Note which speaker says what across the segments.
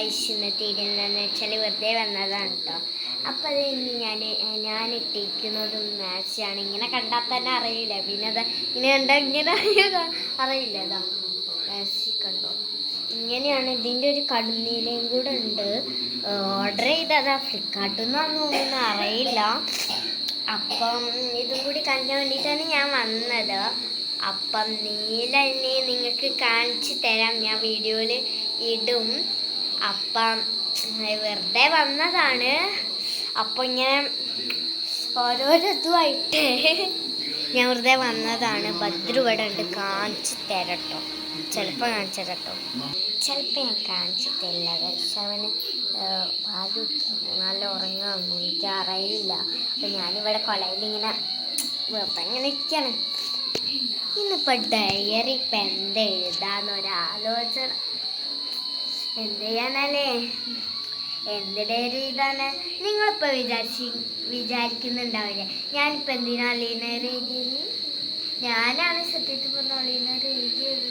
Speaker 1: Guys ഇന്നത്തെ ഇടുന്നതെന്ന് വെച്ചാൽ വെറുതെ വന്നതാണ് കേട്ടോ. അപ്പം അത് ഇനി ഞാൻ ഇട്ടിരിക്കുന്നതും മാച്ചാണ്. ഇങ്ങനെ കണ്ടാൽ തന്നെ അറിയില്ല. പിന്നെ അത് ഇങ്ങനെ കണ്ടാൽ ഇങ്ങനെ അറിയില്ല. അതാ മാച്ചി കണ്ടോ, ഇങ്ങനെയാണ്. ഇതിൻ്റെ ഒരു കടുന്നീലയും കൂടെ ഉണ്ട്. ഓർഡർ ചെയ്തതാ ഫ്ലിപ്കാർട്ടിൽ നിന്നൊന്നും അറിയില്ല. അപ്പം ഇതും കൂടി കണ്ടാൻ വേണ്ടിയിട്ടാണ് ഞാൻ വന്നത്. അപ്പം നീലനെ നിങ്ങൾക്ക് കാണിച്ചു തരാം, ഞാൻ വീഡിയോയിൽ ഇടും. അപ്പം വെറുതെ വന്നതാണ്. അപ്പം ഇങ്ങനെ ഓരോരോ ഇതുമായിട്ട് ഞാൻ വെറുതെ വന്നതാണ്. ഭദ്ര ഇവിടെ ഉണ്ട്, കാണിച്ചു തരട്ടോ. ചിലപ്പോൾ കാണിച്ചു തരട്ടോ, ചിലപ്പോൾ ഞാൻ കാണിച്ചു തരില്ല. പക്ഷെ അവന് പാല് നല്ല ഉറങ്ങാമെന്നു എനിക്ക് അറിയില്ല. അപ്പം ഞാനിവിടെ കൊലയിലിങ്ങനെ വെറുതെ ഇങ്ങനെ ഇരിക്കുകയാണ്. ഇന്നിപ്പോൾ ഡയറി ഇപ്പം എന്താ എഴുതാന്നൊരാലോചന. എന്ത് ചെയ്യാനല്ലേ, എന്ത് ഡയറി എഴുതാന് നിങ്ങളിപ്പോൾ വിചാരിക്കുന്നുണ്ടാവില്ലേ ഞാനിപ്പോൾ എന്തിനാ ലീനർ എഴുതിയത്. ഞാനാണ് സത്യത്തിൽ പറഞ്ഞ ലീനർ എഴുതിയത്.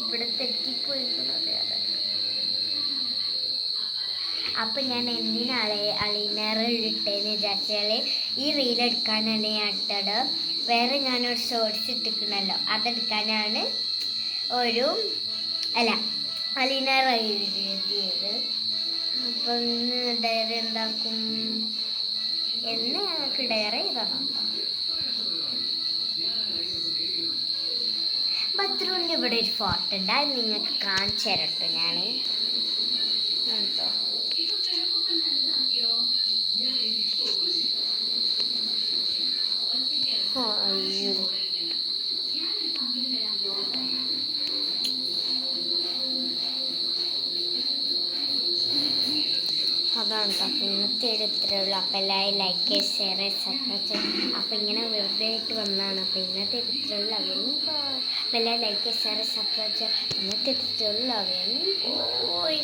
Speaker 1: ഇവിടെ തെറ്റിപ്പോയിരിക്കുന്നത്. അത് അപ്പം ഞാൻ എന്തിനാണ് അലീനർ ഇട്ടേന്ന് വിചാരിച്ചാൽ ഈ റീലെടുക്കാനാണ് ഞാൻ ഇട്ടത്. വേറെ ഞാനൊരു ഷോർട്സ് ഇട്ടിട്ടുണ്ടല്ലോ, അതെടുക്കാനാണ് അലീനർ എഴുതിയത്. അപ്പം ഡയറി എന്താക്കും എന്ന് ഞങ്ങൾക്ക് ഡയറി എഴുതണം. ബത്റൂമിൻ്റെ ഇവിടെ ഒരു ഫോട്ടോ ഉണ്ട്, അത് നിങ്ങൾക്ക് കാണിച്ചു തരട്ടോ. ഞാൻ കേട്ടോ അയ്യോ അതാണ് കേട്ടോ. ഇന്നത്തെ ഒരു ഇത്രയുള്ളൂ. അപ്പം എല്ലാവരും ലൈക്ക്, ഷെയർ, സബ്സ്ക്രൈബ്. അപ്പം ഇങ്ങനെ വെറുതെ ആയിട്ട് വന്നതാണ്. അപ്പം ഇന്നത്തെ ഇത്രയുള്ളൂ. അവനും അപ്പം എല്ലാവരും ലൈക്ക്, ഷെയർ, സബ്സ്ക്രൈബ്. ഇന്നത്തെ ഇത്രയുള്ളൂ. അവനും പോയി.